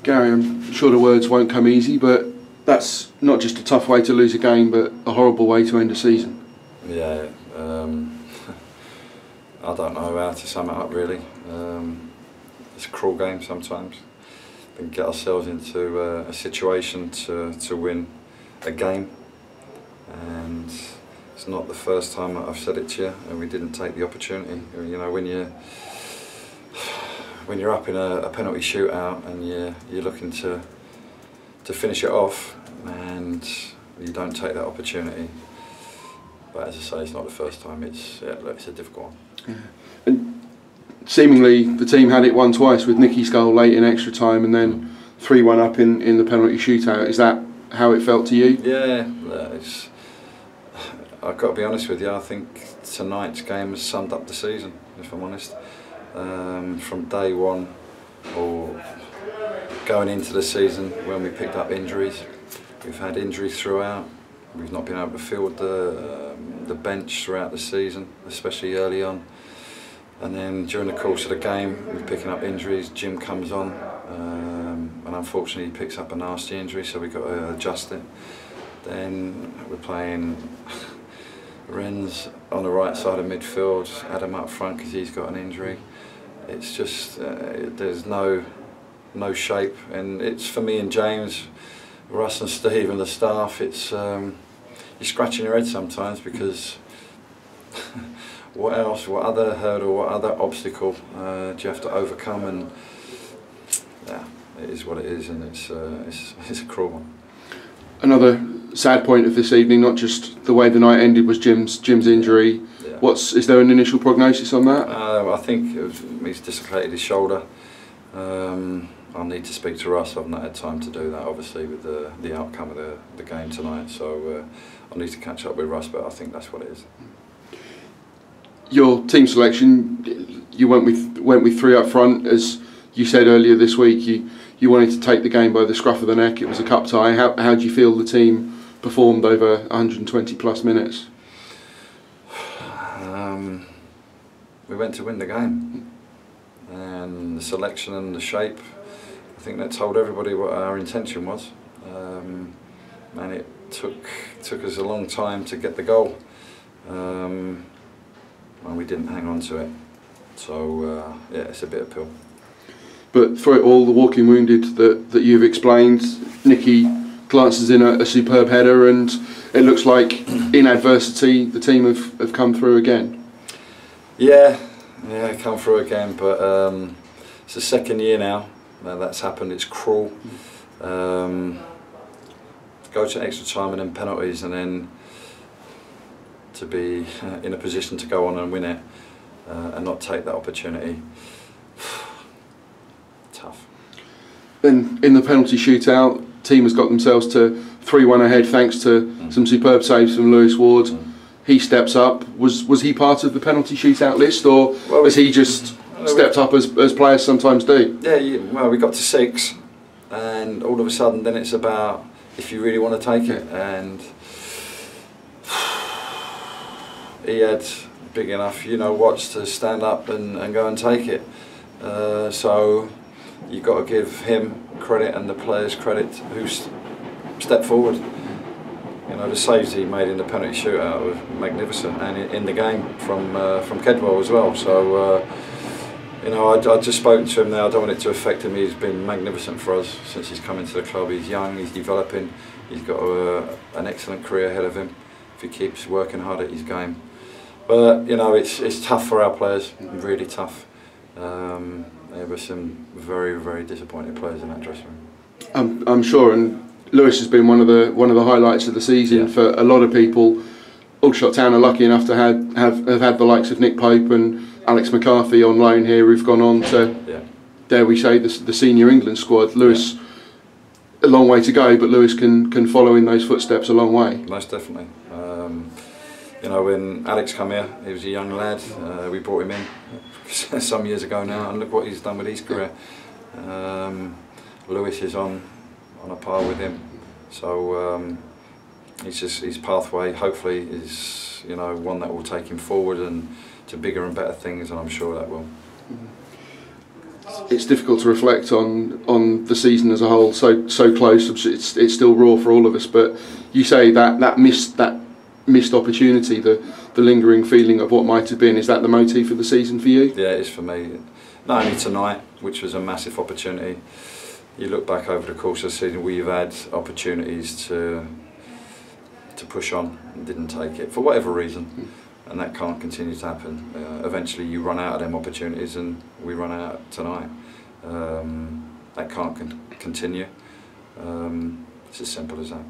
Gary, I'm sure the words won't come easy, but that's not just a tough way to lose a game, but a horrible way to end a season. Yeah, I don't know how to sum it up really. It's a cruel game sometimes. We get ourselves into a situation to win a game, and it's not the first time that I've said it to you, and we didn't take the opportunity. You know, when you're up in a penalty shootout and you're looking to finish it off, and you don't take that opportunity. But as I say, it's not the first time. It's a difficult one. Yeah. And seemingly the team had it won twice, with Nicky's goal late in extra time and then 3-1 up in the penalty shootout. Is that how it felt to you? Yeah, I've got to be honest with you, I think tonight's game has summed up the season, if I'm honest. From day one, or going into the season, when we picked up injuries, we've had injuries throughout. We've not been able to field the bench throughout the season, especially early on. And then during the course of the game, we're picking up injuries. Jim comes on, and unfortunately he picks up a nasty injury, so we've got to adjust it. Then we're playing Ren's on the right side of midfield, Adam up front because he's got an injury. It's just, there's no shape, and it's for me and James, Russ and Steve and the staff, it's you're scratching your head sometimes, because what else, what other hurdle, what other obstacle do you have to overcome? And yeah, it is what it is, and it's a cruel one. Another sad point of this evening, not just the way the night ended, was Jim's injury. Yeah. Is there an initial prognosis on that? I think he's dislocated his shoulder. I'll need to speak to Russ. I've not had time to do that, obviously, with the outcome of the game tonight. So I'll need to catch up with Russ, but I think that's what it is. Your team selection, you went with 3 up front, as you said earlier this week. You wanted to take the game by the scruff of the neck. It was a cup tie. How do you feel the team performed over 120 plus minutes? We went to win the game, and the selection and the shape, I think that told everybody what our intention was, and it took us a long time to get the goal, and we didn't hang on to it. So yeah, it's a bitter pill. But through it all, the walking wounded that you've explained, Nicky glances in a superb header, and it looks like in adversity the team have come through again. Yeah, come through again, but it's the second year now that's happened. It's cruel. Go to extra time and then penalties, and then to be in a position to go on and win it and not take that opportunity. Tough. Then in the penalty shootout, team has got themselves to 3-1 ahead thanks to some superb saves from Lewis Ward. He steps up. Was he part of the penalty shootout list, or has he just stepped up as players sometimes do? Yeah, well, we got to 6, and all of a sudden then it's about if you really want to take it, and he had big enough, watch to stand up and go and take it. So you've got to give him credit and the players credit who stepped forward. The saves he made in the penalty shootout were magnificent, and in the game from Kedwell as well. So I just spoken to him now. I don't want it to affect him. He's been magnificent for us since he's come into the club. He's young, he's developing, he's got an excellent career ahead of him if he keeps working hard at his game. But it's tough for our players, really tough. There were some very, very disappointed players in that dressing room. I'm sure, and Lewis has been one of the highlights of the season for a lot of people. Aldershot Town are lucky enough to have had the likes of Nick Pope and Alex McCarthy on loan here, who've gone on to, dare we say, the senior England squad. Lewis, a long way to go, but Lewis can follow in those footsteps a long way. Most definitely. When Alex came here, he was a young lad. We brought him in some years ago now, and look what he's done with his career. Lewis is on a par with him, so his pathway hopefully is one that will take him forward and to bigger and better things, and I'm sure that will. it's difficult to reflect on the season as a whole. So close. It's still raw for all of us. But you say that missed opportunity, the lingering feeling of what might have been. Is that the motif of the season for you? Yeah, it is for me. Not only tonight, which was a massive opportunity. You look back over the course of the season, we've had opportunities to push on and didn't take it for whatever reason, and that can't continue to happen. Eventually you run out of them opportunities, and we run out tonight. That can't continue. It's as simple as that.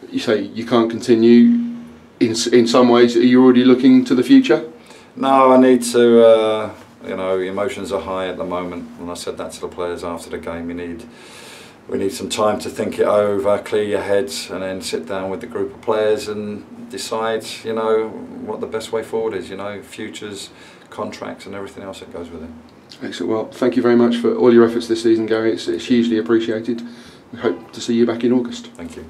You say you can't continue. In some ways, are you already looking to the future? No, I need to. You know, emotions are high at the moment, and I said that to the players after the game. We need some time to think it over, clear your heads, and then sit down with the group of players and decide, you know, what the best way forward is. You know, futures, contracts, and everything else that goes with it. Excellent. Well, thank you very much for all your efforts this season, Gary. It's hugely appreciated. We hope to see you back in August. Thank you.